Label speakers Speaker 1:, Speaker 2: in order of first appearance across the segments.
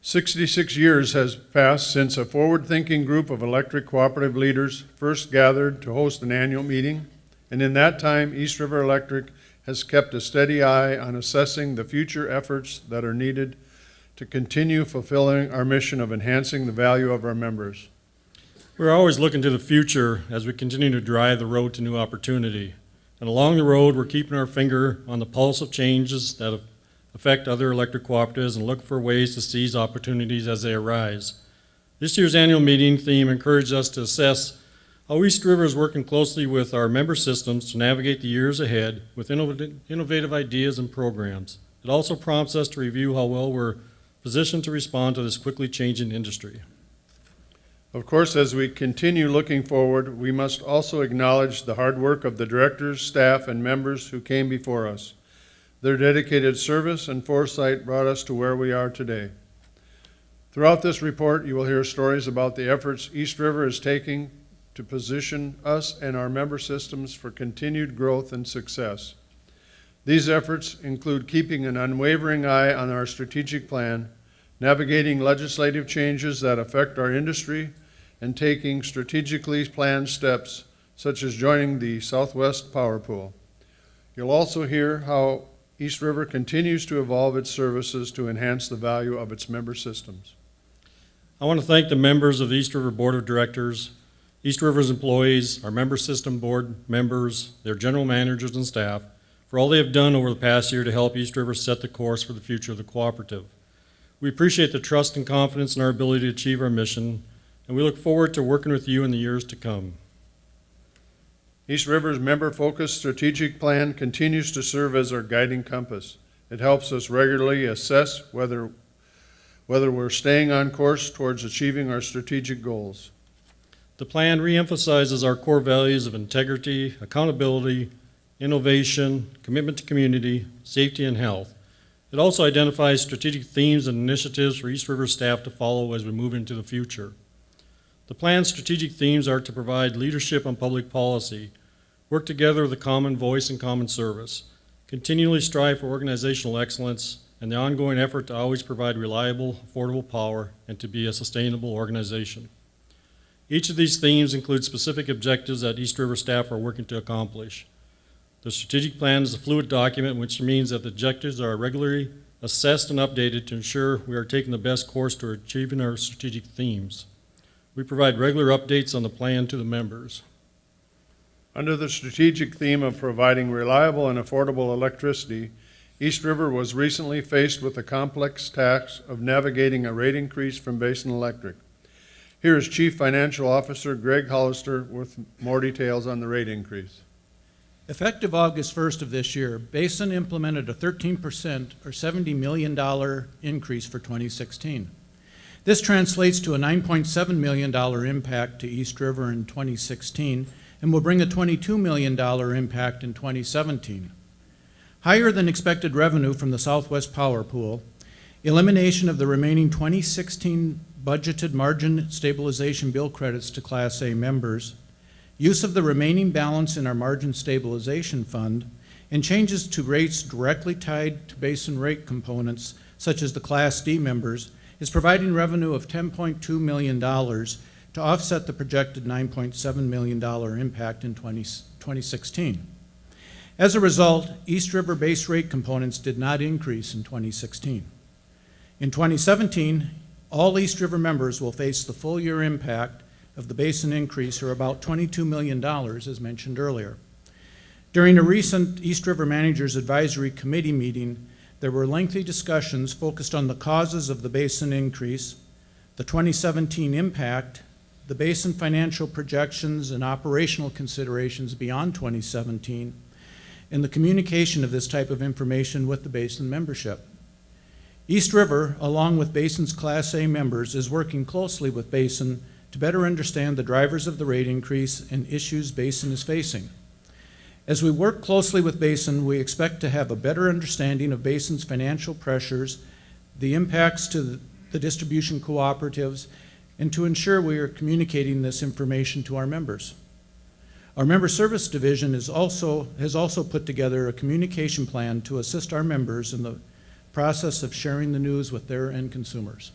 Speaker 1: 66 years has passed since a forward-thinking group of electric cooperative leaders first gathered to host an annual meeting, and in that time, East River Electric has kept a steady eye on assessing the future efforts that are needed to continue fulfilling our mission of enhancing the value of our members.
Speaker 2: We're always looking to the future as we continue to drive the road to new opportunity. And along the road, we're keeping our finger on the pulse of changes that affect other electric cooperatives and look for ways to seize opportunities as they arise. This year's annual meeting theme encouraged us to assess how East River is working closely with our member systems to navigate the years ahead with innovative ideas and programs. It also prompts us to review how well we're positioned to respond to this quickly changing industry.
Speaker 1: Of course, as we continue looking forward, we must also acknowledge the hard work of the directors, staff, and members who came before us. Their dedicated service and foresight brought us to where we are today. Throughout this report, you will hear stories about the efforts East River is taking to position us and our member systems for continued growth and success. These efforts include keeping an unwavering eye on our strategic plan, navigating legislative changes that affect our industry, and taking strategically planned steps such as joining the Southwest Power Pool. You'll also hear how East River continues to evolve its services to enhance the value of its member systems.
Speaker 2: I want to thank the members of the East River Board of Directors, East River's employees, our member system board members, their general managers and staff, for all they have done over the past year to help East River set the course for the future of the cooperative. We appreciate the trust and confidence in our ability to achieve our mission, and we look forward to working with you in the years to come.
Speaker 1: East River's member-focused strategic plan continues to serve as our guiding compass. It helps us regularly assess whether we're staying on course towards achieving our strategic goals.
Speaker 2: The plan reemphasizes our core values of integrity, accountability, innovation, commitment to community, safety, and health. It also identifies strategic themes and initiatives for East River staff to follow as we move into the future. The plan's strategic themes are to provide leadership on public policy, work together with a common voice and common service, continually strive for organizational excellence, and the ongoing effort to always provide reliable, affordable power and to be a sustainable organization. Each of these themes includes specific objectives that East River staff are working to accomplish. The strategic plan is a fluid document, which means that the objectives are regularly assessed and updated to ensure we are taking the best course to achieving our strategic themes. We provide regular updates on the plan to the members.
Speaker 1: Under the strategic theme of providing reliable and affordable electricity, East River was recently faced with the complex task of navigating a rate increase from BASIN Electric. Here is Chief Financial Officer Greg Hollister with more details on the rate increase.
Speaker 3: Effective August 1st of this year, BASIN implemented a 13% or $70 million increase for 2016. This translates to a $9.7 million impact to East River in 2016 and will bring a $22 million impact in 2017. Higher than expected revenue from the Southwest Power Pool, elimination of the remaining 2016 budgeted margin stabilization bill credits to Class A members, use of the remaining balance in our margin stabilization fund, and changes to rates directly tied to BASIN rate components, such as the Class D members, is providing revenue of $10.2 million to offset the projected $9.7 million impact in 2016. As a result, East River base rate components did not increase in 2016. In 2017, all East River members will face the full year impact of the BASIN increase, or about $22 million, as mentioned earlier. During a recent East River Managers Advisory Committee meeting, there were lengthy discussions focused on the causes of the BASIN increase, the 2017 impact, the BASIN financial projections and operational considerations beyond 2017, and the communication of this type of information with the BASIN membership. East River, along with BASIN's Class A members, is working closely with BASIN to better understand the drivers of the rate increase and issues BASIN is facing. As we work closely with BASIN, we expect to have a better understanding of BASIN's financial pressures, the impacts to the distribution cooperatives, and to ensure we are communicating this information to our members. Our Member Service Division has also put together a communication plan to assist our members in the process of sharing the news with their end consumers.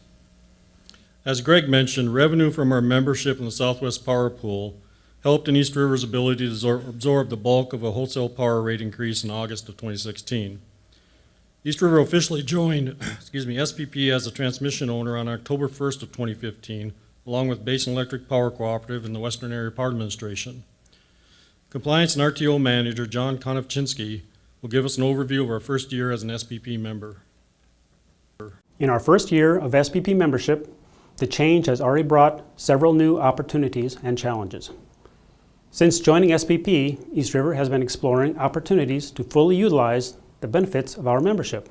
Speaker 2: As Greg mentioned, revenue from our membership in the Southwest Power Pool helped in East River's ability to absorb the bulk of a wholesale power rate increase in August of 2016. East River officially joined SPP as a transmission owner on October 1st of 2015, along with Basin Electric Power Cooperative and the Western Area Power Administration. Compliance and RTO Manager John Konopczynski will give us an overview of our first year as an SPP member.
Speaker 4: In our first year of SPP membership, the change has already brought several new opportunities and challenges. Since joining SPP, East River has been exploring opportunities to fully utilize the benefits of our membership.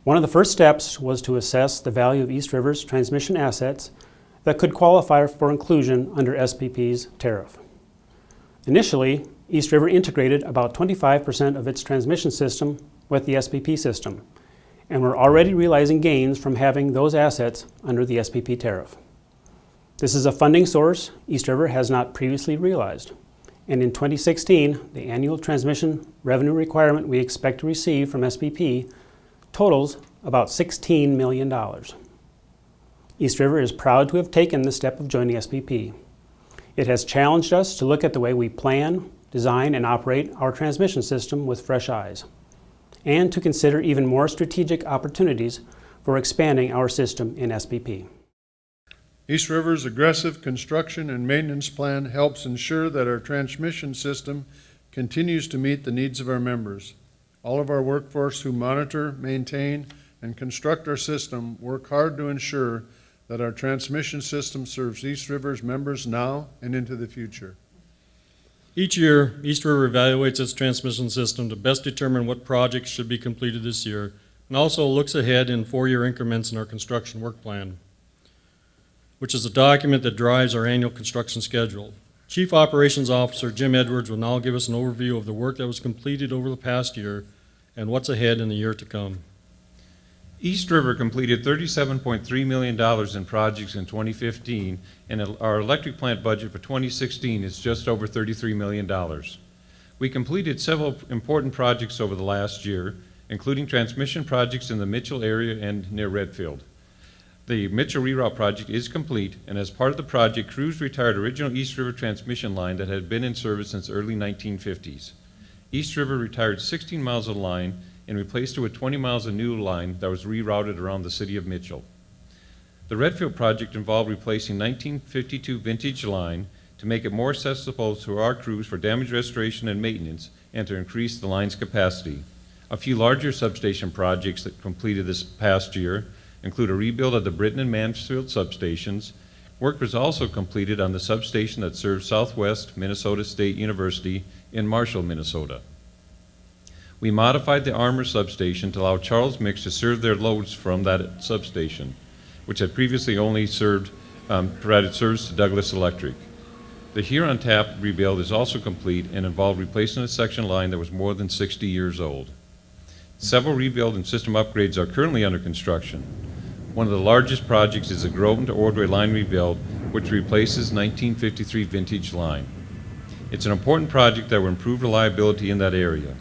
Speaker 4: One of the first steps was to assess the value of East River's transmission assets that could qualify for inclusion under SPP's tariff. Initially, East River integrated about 25% of its transmission system with the SPP system, and we're already realizing gains from having those assets under the SPP tariff. This is a funding source East River has not previously realized, and in 2016, the annual transmission revenue requirement we expect to receive from SPP totals about $16 million. East River is proud to have taken the step of joining SPP. It has challenged us to look at the way we plan, design, and operate our transmission system with fresh eyes, and to consider even more strategic opportunities for expanding our system in SPP.
Speaker 1: East River's aggressive construction and maintenance plan helps ensure that our transmission system continues to meet the needs of our members. All of our workforce who monitor, maintain, and construct our system work hard to ensure that our transmission system serves East River's members now and into the future.
Speaker 2: Each year, East River evaluates its transmission system to best determine what projects should be completed this year, and also looks ahead in 4-year increments in our construction work plan, which is a document that drives our annual construction schedule. Chief Operations Officer Jim Edwards will now give us an overview of the work that was completed over the past year and what's ahead in the year to come.
Speaker 5: East River completed $37.3 million in projects in 2015, and our electric plant budget for 2016 is just over $33 million. We completed several important projects over the last year, including transmission projects in the Mitchell area and near Redfield. The Mitchell reroute project is complete, and as part of the project, crews retired original East River transmission line that had been in service since early 1950s. East River retired 16 miles of line and replaced it with 20 miles of new line that was rerouted around the city of Mitchell. The Redfield project involved replacing 1952 vintage line to make it more accessible to our crews for damage restoration and maintenance and to increase the line's capacity. A few larger substation projects that completed this past year include a rebuild of the Britton and Mansfield substations. Work was also completed on the substation that serves Southwest Minnesota State University in Marshall, Minnesota. We modified the Armour substation to allow Charles Mix to serve their loads from that substation, which had previously only provided service to Douglas Electric. The Huron Tap rebuild is also complete and involved replacing a section line that was more than 60 years old. Several rebuild and system upgrades are currently under construction. One of the largest projects is the Groveton to Ordway line rebuild, which replaces 1953 vintage line. It's an important project that will improve reliability in that area.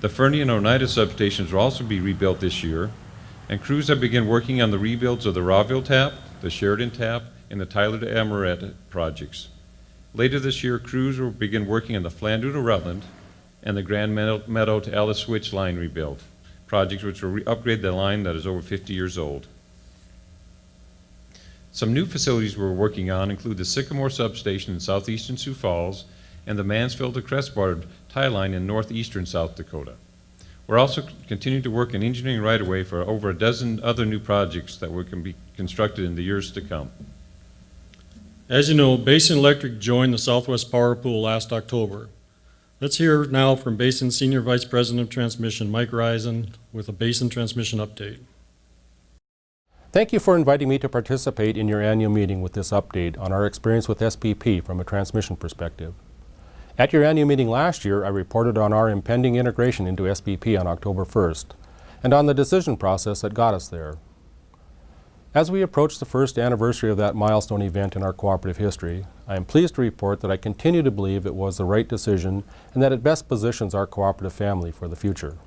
Speaker 5: The Fernie and Oneida substations will also be rebuilt this year, and crews have begun working on the rebuilds of the Rawville Tap, the Sheridan Tap, and the Tyler to Amoret projects. Later this year, crews will begin working on the Flandreau to Rutland and the Grand Meadow to Alice Switch line rebuild, projects which will upgrade the line that is over 50 years old. Some new facilities we're working on include the Sycamore substation in southeastern Sioux Falls and the Mansfield to Crestbar tie line in northeastern South Dakota. We're also continuing to work in engineering right-of-way for over a dozen other new projects that can be constructed in the years to come.
Speaker 2: As you know, Basin Electric joined the Southwest Power Pool last October. Let's hear now from Basin Senior Vice President of Transmission, Mike Ryken, with a Basin transmission update.
Speaker 6: Thank you for inviting me to participate in your annual meeting with this update on our experience with SPP from a transmission perspective. At your annual meeting last year, I reported on our impending integration into SPP on October 1st and on the decision process that got us there. As we approach the first anniversary of that milestone event in our cooperative history, I am pleased to report that I continue to believe it was the right decision and that it best positions our cooperative family for the future.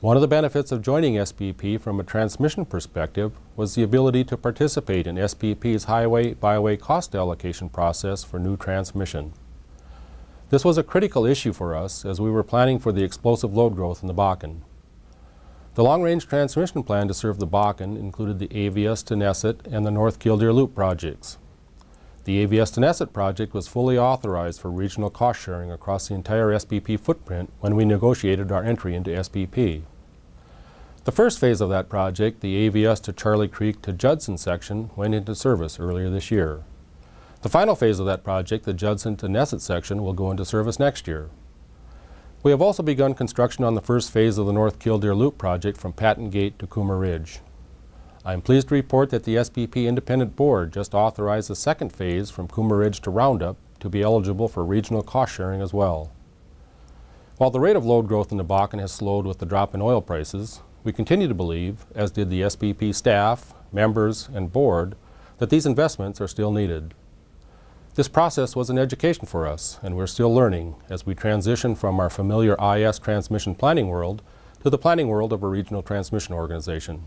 Speaker 6: One of the benefits of joining SPP from a transmission perspective was the ability to participate in SPP's highway-byway cost allocation process for new transmission. This was a critical issue for us as we were planning for the explosive load growth in the Bakken. The long-range transmission plan to serve the Bakken included the AVS to Nesset and the North Killdeer Loop projects. The AVS to Nesset project was fully authorized for regional cost sharing across the entire SPP footprint when we negotiated our entry into SPP. The first phase of that project, the AVS to Charlie Creek to Judson section, went into service earlier this year. The final phase of that project, the Judson to Nesset section, will go into service next year. We have also begun construction on the first phase of the North Killdeer Loop project from Patton Gate to Coomer Ridge. I am pleased to report that the SPP Independent Board just authorized the second phase from Coomer Ridge to Roundup to be eligible for regional cost sharing as well. While the rate of load growth in the Bakken has slowed with the drop in oil prices, we continue to believe, as did the SPP staff, members, and board, that these investments are still needed. This process was an education for us, and we're still learning as we transition from our familiar IS transmission planning world to the planning world of a regional transmission organization.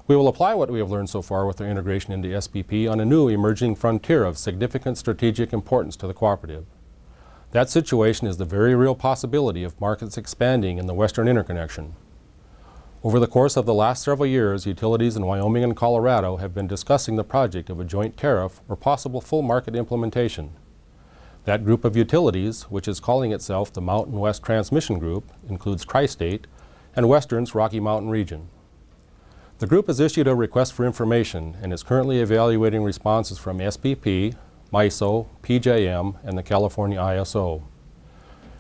Speaker 6: We will apply what we have learned so far with our integration into SPP on a new emerging frontier of significant strategic importance to the cooperative. That situation is the very real possibility of markets expanding in the Western Interconnection. Over the course of the last several years, utilities in Wyoming and Colorado have been discussing the project of a joint tariff or possible full market implementation. That group of utilities, which is calling itself the Mountain West Transmission Group, includes Tri-State and Western's Rocky Mountain region. The group has issued a request for information and is currently evaluating responses from SPP, MISO, PJM, and the California ISO.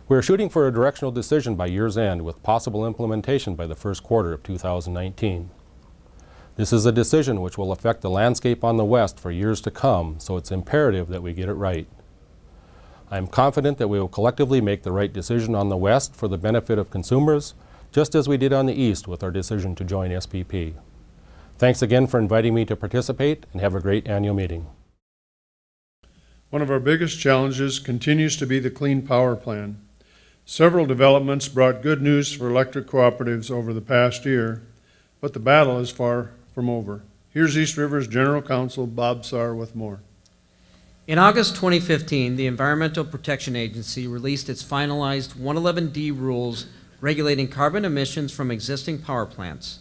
Speaker 6: We are shooting for a directional decision by year's end with possible implementation by the first quarter of 2019. This is a decision which will affect the landscape on the West for years to come, so it's imperative that we get it right. I am confident that we will collectively make the right decision on the West for the benefit of consumers, just as we did on the East with our decision to join SPP. Thanks again for inviting me to participate, and have a great annual meeting.
Speaker 1: One of our biggest challenges continues to be the Clean Power Plan. Several developments brought good news for electric cooperatives over the past year, but the battle is far from over. Here's East River's General Counsel, Bob Saar, with more.
Speaker 7: In August 2015, the Environmental Protection Agency released its finalized 111D rules regulating carbon emissions from existing power plants.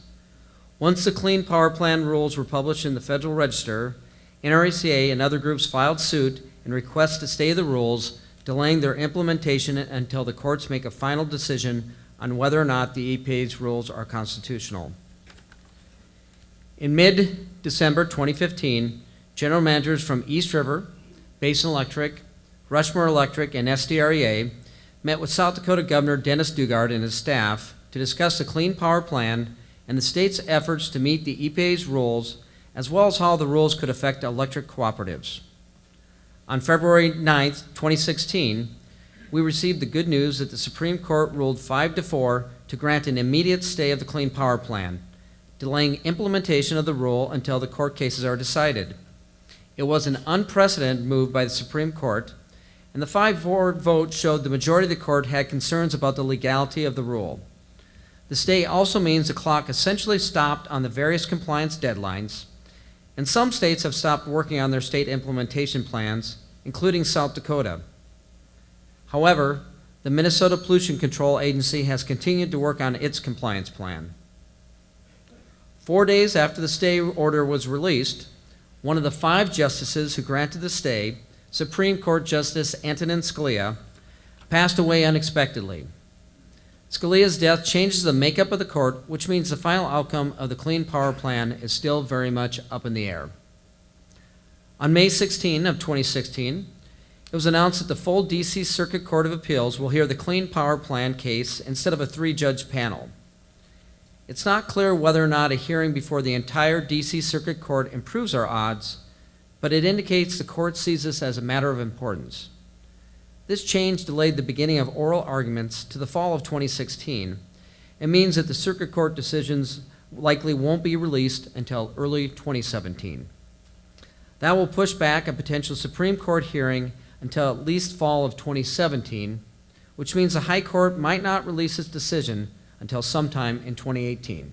Speaker 7: Once the Clean Power Plan rules were published in the Federal Register, NRECA and other groups filed suit and requests to stay the rules, delaying their implementation until the courts make a final decision on whether or not the EPA's rules are constitutional. In mid-December 2015, general managers from East River, Basin Electric, Rushmore Electric, and SDREA met with South Dakota Governor Dennis Dugard and his staff to discuss the Clean Power Plan and the state's efforts to meet the EPA's rules, as well as how the rules could affect electric cooperatives. On February 9, 2016, we received the good news that the Supreme Court ruled 5-4 to grant an immediate stay of the Clean Power Plan, delaying implementation of the rule until the court cases are decided. It was an unprecedented move by the Supreme Court, and the 5-4 vote showed the majority of the court had concerns about the legality of the rule. The stay also means the clock essentially stopped on the various compliance deadlines, and some states have stopped working on their state implementation plans, including South Dakota. However, the Minnesota Pollution Control Agency has continued to work on its compliance plan. 4 days after the stay order was released, one of the 5 justices who granted the stay, Supreme Court Justice Antonin Scalia, passed away unexpectedly. Scalia's death changes the makeup of the court, which means the final outcome of the Clean Power Plan is still very much up in the air. On May 16 of 2016, it was announced that the full D.C. Circuit Court of Appeals will hear the Clean Power Plan case instead of a 3-judge panel. It's not clear whether or not a hearing before the entire D.C. Circuit Court improves our odds, but it indicates the court sees this as a matter of importance. This change delayed the beginning of oral arguments to the fall of 2016 and means that the Circuit Court decisions likely won't be released until early 2017. That will push back a potential Supreme Court hearing until at least fall of 2017, which means the High Court might not release its decision until sometime in 2018.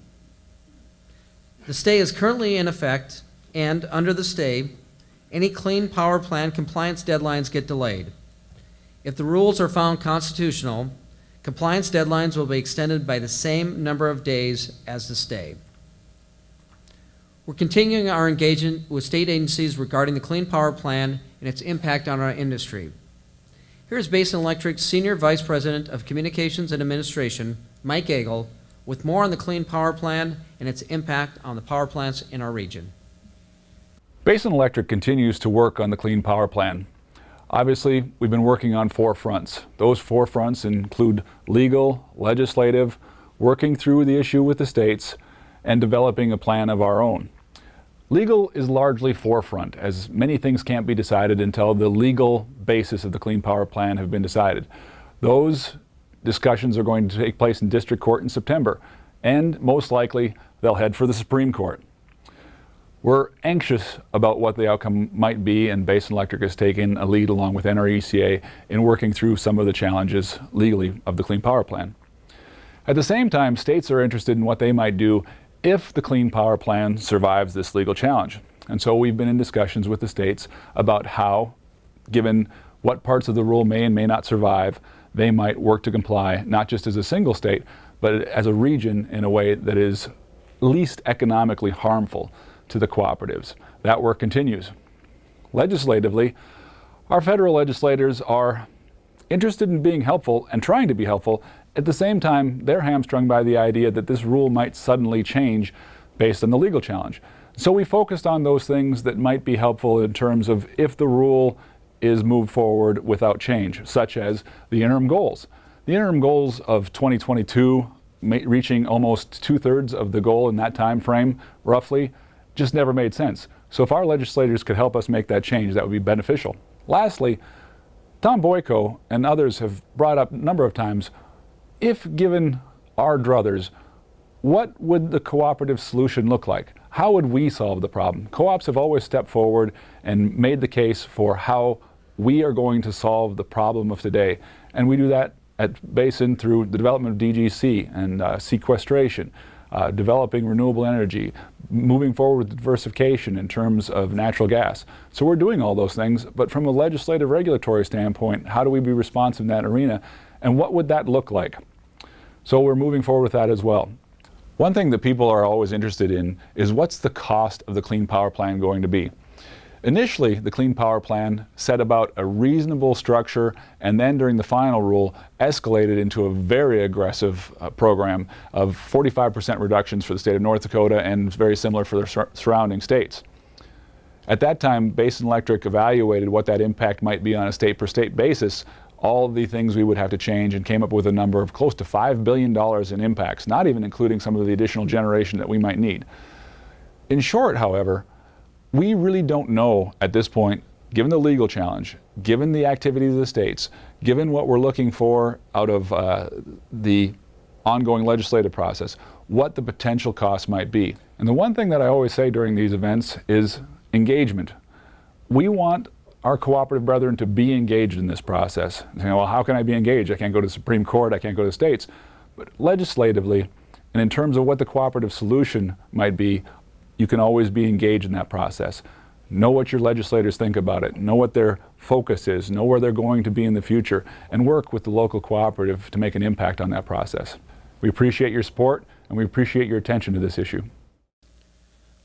Speaker 7: The stay is currently in effect, and under the stay, any Clean Power Plan compliance deadlines get delayed. If the rules are found constitutional, compliance deadlines will be extended by the same number of days as the stay. We're continuing our engagement with state agencies regarding the Clean Power Plan and its impact on our industry. Here's Basin Electric's Senior Vice President of Communications and Administration, Mike Agel, with more on the Clean Power Plan and its impact on the power plants in our region.
Speaker 8: Basin Electric continues to work on the Clean Power Plan. Obviously, we've been working on 4 fronts. Those 4 fronts include legal, legislative, working through the issue with the states, and developing a plan of our own. Legal is largely forefront, as many things can't be decided until the legal basis of the Clean Power Plan have been decided. Those discussions are going to take place in district court in September, and most likely they'll head for the Supreme Court. We're anxious about what the outcome might be, and Basin Electric has taken a lead along with NRECA in working through some of the challenges legally of the Clean Power Plan. At the same time, states are interested in what they might do if the Clean Power Plan survives this legal challenge. And so we've been in discussions with the states about how, given what parts of the rule may and may not survive, they might work to comply, not just as a single state, but as a region in a way that is least economically harmful to the cooperatives. That work continues. Legislatively, our federal legislators are interested in being helpful and trying to be helpful. At the same time, they're hamstrung by the idea that this rule might suddenly change based on the legal challenge. So we focused on those things that might be helpful in terms of if the rule is moved forward without change, such as the interim goals. The interim goals of 2022, reaching almost 2/3 of the goal in that time frame, roughly, just never made sense. So if our legislators could help us make that change, that would be beneficial. Lastly, Tom Boyko and others have brought up a number of times, if given our druthers, what would the cooperative solution look like? How would we solve the problem? Co-ops have always stepped forward and made the case for how we are going to solve the problem of today. And we do that at Basin through the development of DGC and sequestration, developing renewable energy, moving forward with diversification in terms of natural gas. So we're doing all those things, but from a legislative regulatory standpoint, how do we be responsive in that arena? And what would that look like? So we're moving forward with that as well. One thing that people are always interested in is what's the cost of the Clean Power Plan going to be? Initially, the Clean Power Plan set about a reasonable structure, and then during the final rule, escalated into a very aggressive program of 45% reductions for the state of North Dakota and very similar for the surrounding states. At that time, Basin Electric evaluated what that impact might be on a state-per-state basis, all of the things we would have to change, and came up with a number of close to $5 billion in impacts, not even including some of the additional generation that we might need. In short, however, we really don't know at this point, given the legal challenge, given the activities of the states, given what we're looking for out of the ongoing legislative process, what the potential costs might be. And the one thing that I always say during these events is engagement. We want our cooperative brethren to be engaged in this process. You know, well, how can I be engaged? I can't go to the Supreme Court, I can't go to the states. But legislatively, and in terms of what the cooperative solution might be, you can always be engaged in that process. Know what your legislators think about it, know what their focus is, know where they're going to be in the future, and work with the local cooperative to make an impact on that process. We appreciate your support, and we appreciate your attention to this issue.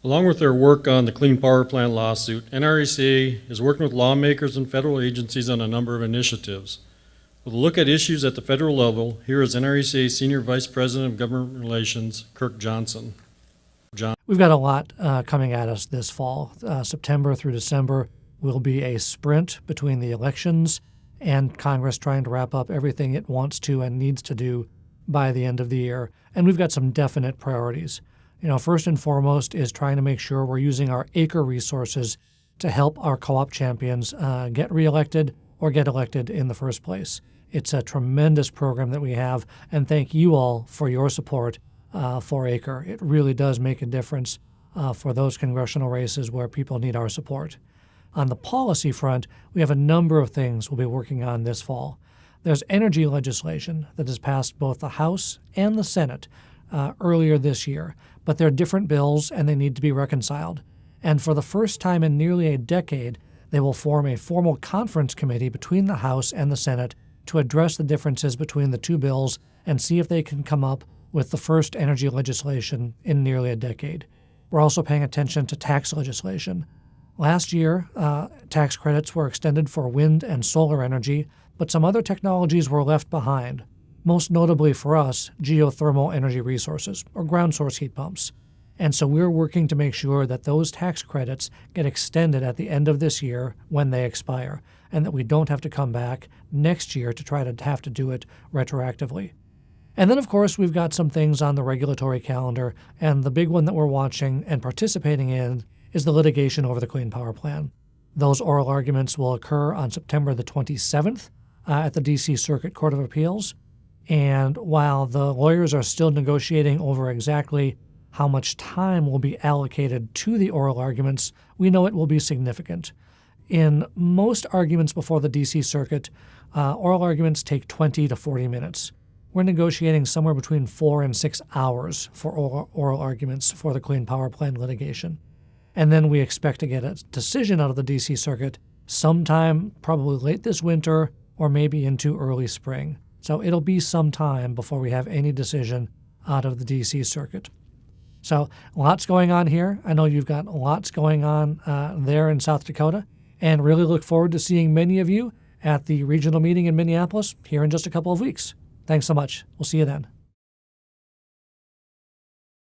Speaker 2: Along with their work on the Clean Power Plan lawsuit, NRECA is working with lawmakers and federal agencies on a number of initiatives. With a look at issues at the federal level, here is NRECA Senior Vice President of Government Relations, Kirk Johnson.
Speaker 9: We've got a lot coming at us this fall. September through December will be a sprint between the elections and Congress trying to wrap up everything it wants to and needs to do by the end of the year. And we've got some definite priorities. You know, first and foremost is trying to make sure we're using our acre resources to help our co-op champions get reelected or get elected in the first place. It's a tremendous program that we have, and thank you all for your support for acre. It really does make a difference for those congressional races where people need our support. On the policy front, we have a number of things we'll be working on this fall. There's energy legislation that has passed both the House and the Senate earlier this year, but they're different bills and they need to be reconciled. And for the first time in nearly a decade, they will form a formal conference committee between the House and the Senate to address the differences between the two bills and see if they can come up with the first energy legislation in nearly a decade. We're also paying attention to tax legislation. Last year, tax credits were extended for wind and solar energy, but some other technologies were left behind, most notably for us, geothermal energy resources, or ground source heat pumps. And so we're working to make sure that those tax credits get extended at the end of this year when they expire, and that we don't have to come back next year to try to have to do it retroactively. And then, of course, we've got some things on the regulatory calendar, and the big one that we're watching and participating in is the litigation over the Clean Power Plan. Those oral arguments will occur on September the 27th at the D.C. Circuit Court of Appeals. And while the lawyers are still negotiating over exactly how much time will be allocated to the oral arguments, we know it will be significant. In most arguments before the D.C. Circuit, oral arguments take 20 to 40 minutes. We're negotiating somewhere between 4 and 6 hours for oral arguments for the Clean Power Plan litigation. And then we expect to get a decision out of the D.C. Circuit sometime probably late this winter or maybe into early spring. So it'll be some time before we have any decision out of the D.C. Circuit. So lots going on here. I know you've got lots going on there in South Dakota, and really look forward to seeing many of you at the regional meeting in Minneapolis here in just a couple of weeks. Thanks so much. We'll see you then.